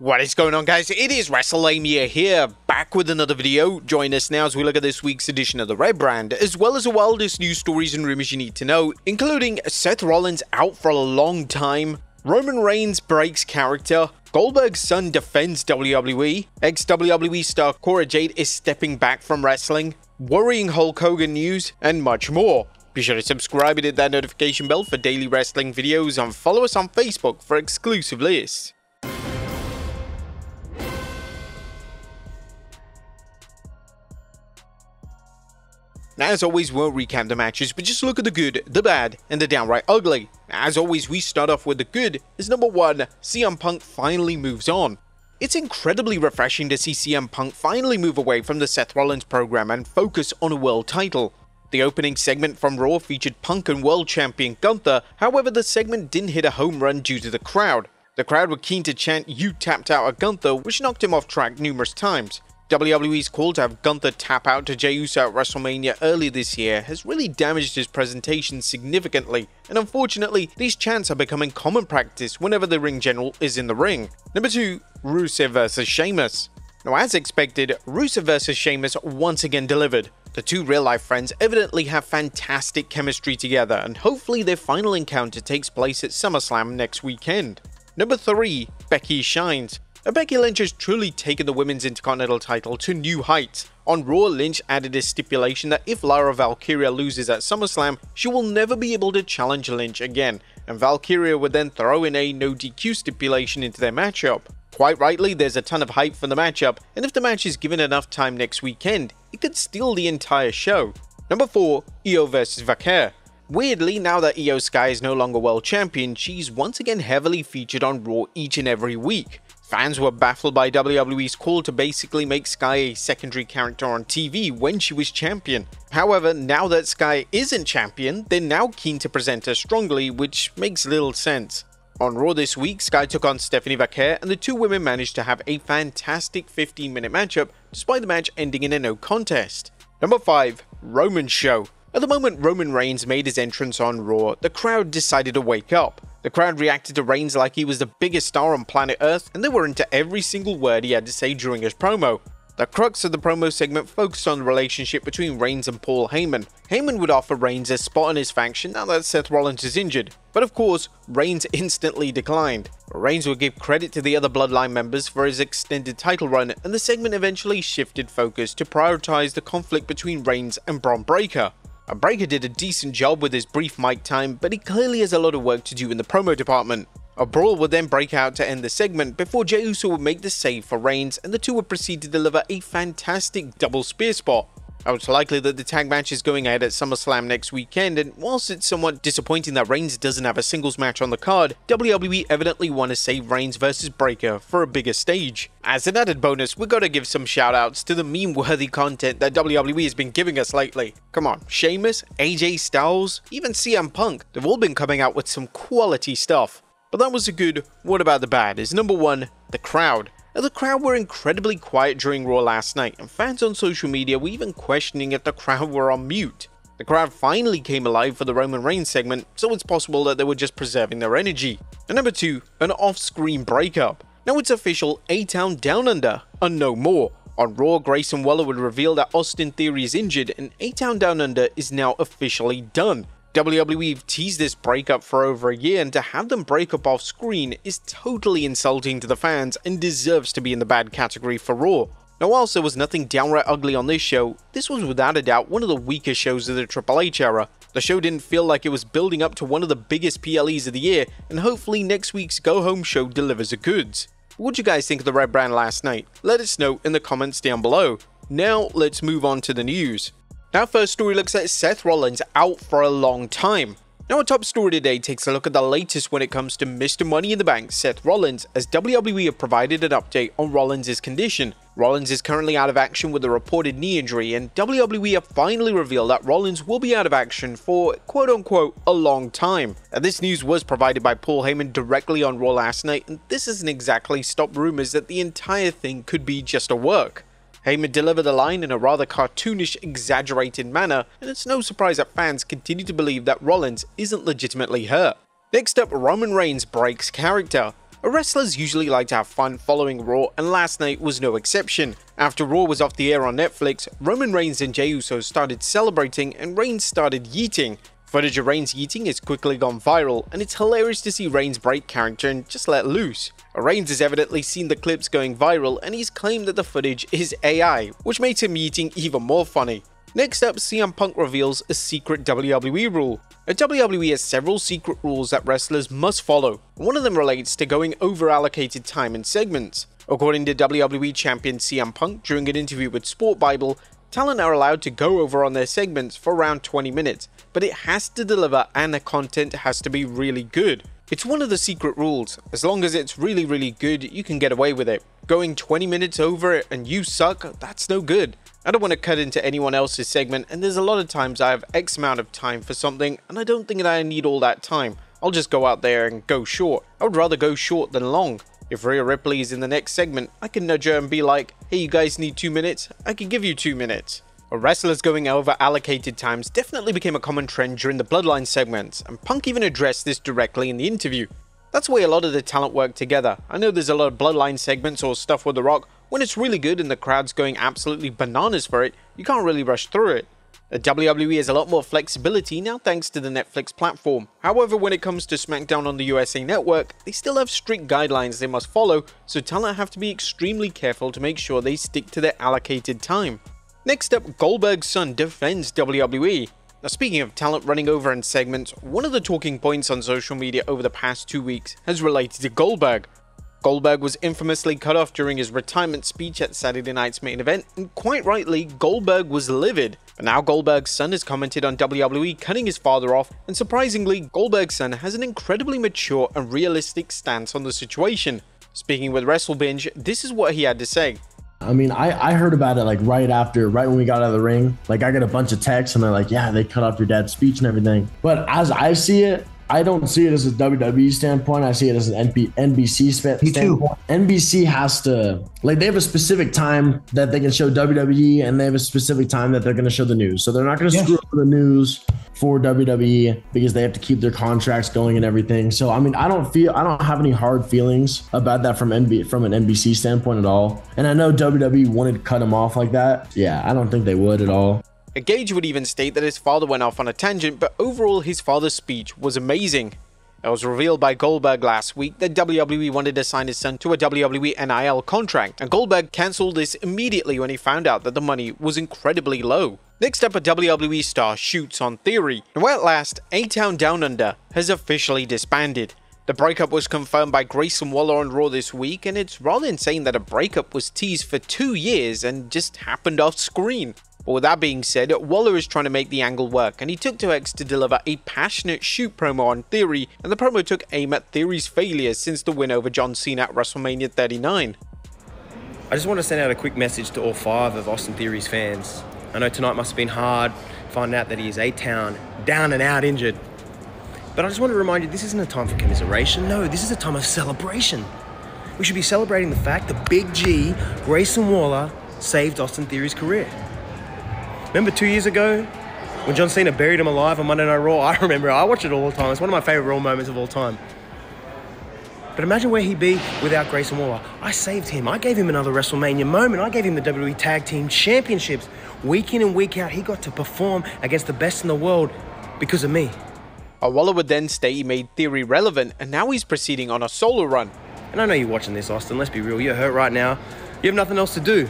What is going on, guys? It is Wrestlelamia here, back with another video. Join us now as we look at this week's edition of the Red Brand, as well as the wildest news stories and rumors you need to know, including Seth Rollins out for a long time, Roman Reigns breaks character, Goldberg's son defends WWE, ex-WWE star Cora Jade is stepping back from wrestling, worrying Hulk Hogan news, and much more. Be sure to subscribe and hit that notification bell for daily wrestling videos, and follow us on Facebook for exclusive lists. Now, as always, we'll recap the matches, but just look at the good, the bad, and the downright ugly. As always, we start off with the good, as number 1, CM Punk finally moves on. It's incredibly refreshing to see CM Punk finally move away from the Seth Rollins program and focus on a world title. The opening segment from Raw featured Punk and world champion Gunther, however the segment didn't hit a home run due to the crowd. The crowd were keen to chant "You tapped out" at Gunther, which knocked him off track numerous times. WWE's call to have Gunther tap out to Jey Uso at WrestleMania earlier this year has really damaged his presentation significantly, and unfortunately, these chants are becoming common practice whenever the ring general is in the ring. Number 2, Rusev vs Sheamus. Now, as expected, Rusev vs Sheamus once again delivered. The two real-life friends evidently have fantastic chemistry together, and hopefully their final encounter takes place at Summerslam next weekend. Number 3, Becky shines. Becky Lynch has truly taken the Women's Intercontinental title to new heights. On Raw, Lynch added a stipulation that if Lyra Valkyria loses at SummerSlam, she will never be able to challenge Lynch again, and Valkyria would then throw in a no DQ stipulation into their matchup. Quite rightly, there's a ton of hype for the matchup, and if the match is given enough time next weekend, it could steal the entire show. Number 4, Io vs Valkyria. Weirdly, now that Io Sky is no longer world champion, she's once again heavily featured on Raw each and every week. Fans were baffled by WWE's call to basically make Sky a secondary character on TV when she was champion. However, now that Sky isn't champion, they're now keen to present her strongly, which makes little sense. On Raw this week, Sky took on Stephanie Vaquer, and the two women managed to have a fantastic 15-minute matchup, despite the match ending in a no contest. Number 5, Roman's show. At the moment Roman Reigns made his entrance on Raw, the crowd decided to wake up. The crowd reacted to Reigns like he was the biggest star on planet Earth, and they were into every single word he had to say during his promo. The crux of the promo segment focused on the relationship between Reigns and Paul Heyman. Heyman would offer Reigns a spot in his faction now that Seth Rollins is injured, but of course, Reigns instantly declined. Reigns would give credit to the other Bloodline members for his extended title run, and the segment eventually shifted focus to prioritize the conflict between Reigns and Bron Breakker. Breakker did a decent job with his brief mic time, but he clearly has a lot of work to do in the promo department. A brawl would then break out to end the segment before Jey Uso would make the save for Reigns, and the two would proceed to deliver a fantastic double spear spot. Now, it's likely that the tag match is going ahead at SummerSlam next weekend, and whilst it's somewhat disappointing that Reigns doesn't have a singles match on the card, WWE evidently want to save Reigns vs Breakker for a bigger stage. As an added bonus, we gotta give some shoutouts to the meme-worthy content that WWE has been giving us lately. Come on, Sheamus, AJ Styles, even CM Punk, they've all been coming out with some quality stuff. But that was the good. What about the bad? Is number 1, the crowd. Now, the crowd were incredibly quiet during Raw last night, and fans on social media were even questioning if the crowd were on mute. The crowd finally came alive for the Roman Reigns segment, so it's possible that they were just preserving their energy. And number 2, an off-screen breakup. Now it's official, A-Town Down Under are no more. On Raw, Grayson Waller would reveal that Austin Theory is injured, and A-Town Down Under is now officially done. WWE teased this breakup for over a year, and to have them break up off screen is totally insulting to the fans and deserves to be in the bad category for Raw. Now, whilst there was nothing downright ugly on this show, this was without a doubt one of the weaker shows of the Triple H era. The show didn't feel like it was building up to one of the biggest PLEs of the year, and hopefully next week's Go Home show delivers the goods. What did you guys think of the Red Brand last night? Let us know in the comments down below. Now, let's move on to the news. Our first story looks at Seth Rollins out for a long time. Now, our top story today takes a look at the latest when it comes to Mr. Money in the Bank, Seth Rollins, as WWE have provided an update on Rollins' condition. Rollins is currently out of action with a reported knee injury, and WWE have finally revealed that Rollins will be out of action for quote-unquote a long time. Now, this news was provided by Paul Heyman directly on Raw last night, and this hasn't exactly stopped rumors that the entire thing could be just a work. Heyman delivered the line in a rather cartoonish, exaggerated manner, and it's no surprise that fans continue to believe that Rollins isn't legitimately hurt. Next up, Roman Reigns breaks character. Wrestlers usually like to have fun following Raw, and last night was no exception. After Raw was off the air on Netflix, Roman Reigns and Jey Uso started celebrating and Reigns started yeeting. Footage of Reigns yeeting has quickly gone viral, and it's hilarious to see Reigns break character and just let loose. Reigns has evidently seen the clips going viral, and he's claimed that the footage is AI, which makes him yeeting even more funny. Next up, CM Punk reveals a secret WWE rule. WWE has several secret rules that wrestlers must follow. One of them relates to going over allocated time in segments. According to WWE Champion CM Punk during an interview with Sport Bible, talent are allowed to go over on their segments for around 20 minutes, but it has to deliver and the content has to be really good. It's one of the secret rules. As long as it's really good, you can get away with it. Going 20 minutes over it and you suck, that's no good. I don't want to cut into anyone else's segment, and there's a lot of times I have X amount of time for something and I don't think that I need all that time. I'll just go out there and go short. I would rather go short than long. If Rhea Ripley is in the next segment, I can nudge her and be like, hey, you guys need 2 minutes? I can give you 2 minutes. Wrestlers going over allocated times definitely became a common trend during the Bloodline segments, and Punk even addressed this directly in the interview. That's the way a lot of the talent work together. I know there's a lot of Bloodline segments or stuff with The Rock. When it's really good and the crowd's going absolutely bananas for it, you can't really rush through it. The WWE has a lot more flexibility now thanks to the Netflix platform. However, when it comes to SmackDown on the USA Network, they still have strict guidelines they must follow, so talent have to be extremely careful to make sure they stick to their allocated time. Next up, Goldberg's son defends WWE. Now, speaking of talent running over in segments, one of the talking points on social media over the past 2 weeks has related to Goldberg. Goldberg was infamously cut off during his retirement speech at Saturday night's main event, and quite rightly, Goldberg was livid. But now Goldberg's son has commented on WWE cutting his father off, and surprisingly, Goldberg's son has an incredibly mature and realistic stance on the situation. Speaking with WrestleBinge, this is what he had to say. I mean, I heard about it like right when we got out of the ring. Like, I got a bunch of texts and they're like, yeah, they cut off your dad's speech and everything. But as I see it, I don't see it as a WWE standpoint. I see it as an NBC standpoint. NBC has to, like, they have a specific time that they can show WWE, and they have a specific time that they're going to show the news. So they're not going to screw up the news for WWE because they have to keep their contracts going and everything. So, I mean, I don't have any hard feelings about that from an NBC standpoint at all. And I know WWE wanted to cut him off like that. Yeah, I don't think they would at all. Gage would even state that his father went off on a tangent, but overall his father's speech was amazing. It was revealed by Goldberg last week that WWE wanted to sign his son to a WWE NIL contract, and Goldberg cancelled this immediately when he found out that the money was incredibly low. Next up, a WWE star shoots on Theory. Now at last, A-Town Down Under has officially disbanded. The breakup was confirmed by Grayson Waller on Raw this week, and it's rather insane that a breakup was teased for 2 years and just happened off screen. But with that being said, Waller is trying to make the angle work, and he took to X to deliver a passionate shoot promo on Theory, and the promo took aim at Theory's failures since the win over John Cena at WrestleMania 39. I just want to send out a quick message to all 5 of Austin Theory's fans. I know tonight must have been hard, finding out that he is A-Town, down and out injured. But I just want to remind you, this isn't a time for commiseration. No, this is a time of celebration. We should be celebrating the fact that Big G, Grayson Waller, saved Austin Theory's career. Remember 2 years ago when John Cena buried him alive on Monday Night Raw? I remember, I watch it all the time. It's one of my favorite Raw moments of all time. But imagine where he'd be without Grayson Waller. I saved him. I gave him another WrestleMania moment. I gave him the WWE Tag Team Championships. Week in and week out, he got to perform against the best in the world because of me. Waller would then state he made Theory relevant, and now he's proceeding on a solo run. And I know you're watching this, Austin. Let's be real. You're hurt right now. You have nothing else to do.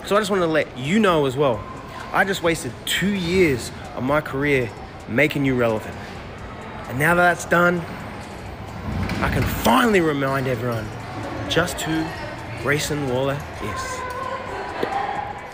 So I just want to let you know as well. I just wasted 2 years of my career making you relevant. And now that that's done, I can finally remind everyone just who Grayson Waller is.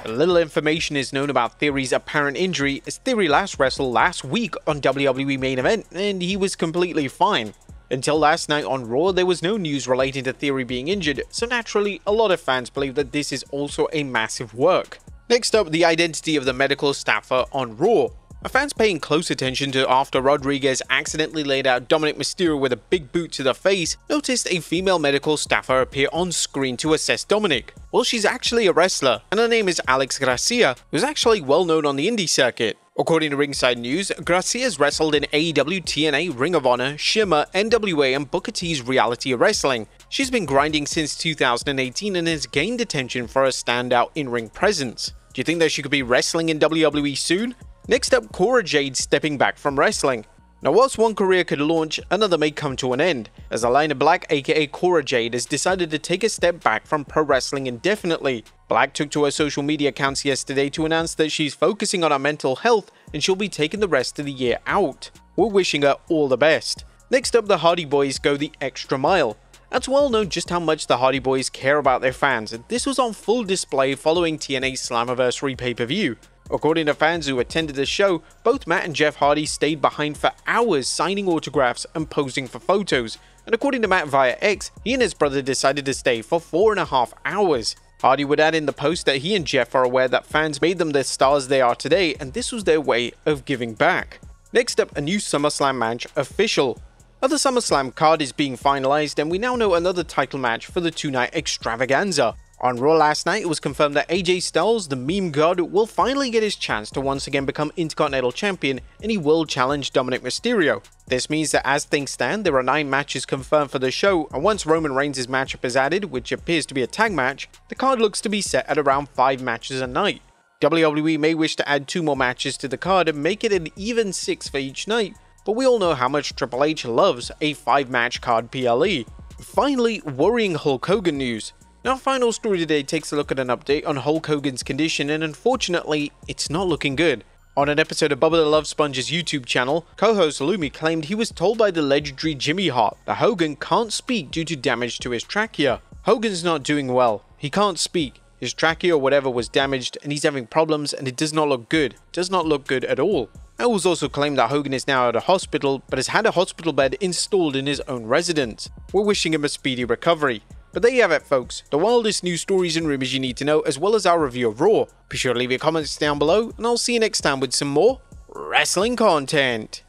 Little information is known about Theory's apparent injury, as Theory last wrestled last week on WWE Main Event, and he was completely fine. Until last night on Raw, there was no news relating to Theory being injured, so naturally, a lot of fans believe that this is also a massive work. Next up, the identity of the medical staffer on Raw. Fans paying close attention to after Rodriguez accidentally laid out Dominic Mysterio with a big boot to the face, noticed a female medical staffer appear on screen to assess Dominic. Well, she's actually a wrestler, and her name is Alex Gracia, who's actually well known on the indie circuit. According to Ringside News, Gracia's wrestled in AEW, TNA, Ring of Honor, Shimmer, NWA, and Booker T's Reality Wrestling. She's been grinding since 2018 and has gained attention for her standout in-ring presence. Do you think that she could be wrestling in WWE soon? Next up, Cora Jade stepping back from wrestling. Now whilst one career could launch, another may come to an end, as Alina Black aka Cora Jade has decided to take a step back from pro wrestling indefinitely. Black took to her social media accounts yesterday to announce that she's focusing on her mental health and she'll be taking the rest of the year out. We're wishing her all the best. Next up, the Hardy Boys go the extra mile. It's well known just how much the Hardy Boys care about their fans, and this was on full display following TNA's Slammiversary pay-per-view. According to fans who attended the show, both Matt and Jeff Hardy stayed behind for hours signing autographs and posing for photos, and according to Matt via X, he and his brother decided to stay for 4.5 hours. Hardy would add in the post that he and Jeff are aware that fans made them the stars they are today, and this was their way of giving back. Next up, a new Summerslam match official. The Summerslam card is being finalized, and we now know another title match for the two-night extravaganza. On Raw last night, it was confirmed that AJ Styles, the meme god, will finally get his chance to once again become Intercontinental Champion, and he will challenge Dominic Mysterio. This means that as things stand, there are 9 matches confirmed for the show, and once Roman Reigns' matchup is added, which appears to be a tag match, the card looks to be set at around 5 matches a night. WWE may wish to add 2 more matches to the card and make it an even 6 for each night, but we all know how much Triple H loves a 5-match card PLE. Finally, worrying Hulk Hogan news. Now, our final story today takes a look at an update on Hulk Hogan's condition, and unfortunately, it's not looking good. On an episode of Bubba the Love Sponge's YouTube channel, co-host Lumi claimed he was told by the legendary Jimmy Hart that Hogan can't speak due to damage to his trachea. Hogan's not doing well. He can't speak. His trachea or whatever was damaged and he's having problems, and it does not look good. Does not look good at all. It was also claimed that Hogan is now at a hospital, but has had a hospital bed installed in his own residence. We're wishing him a speedy recovery. But there you have it, folks, the wildest news stories and rumors you need to know, as well as our review of Raw. Be sure to leave your comments down below, and I'll see you next time with some more wrestling content.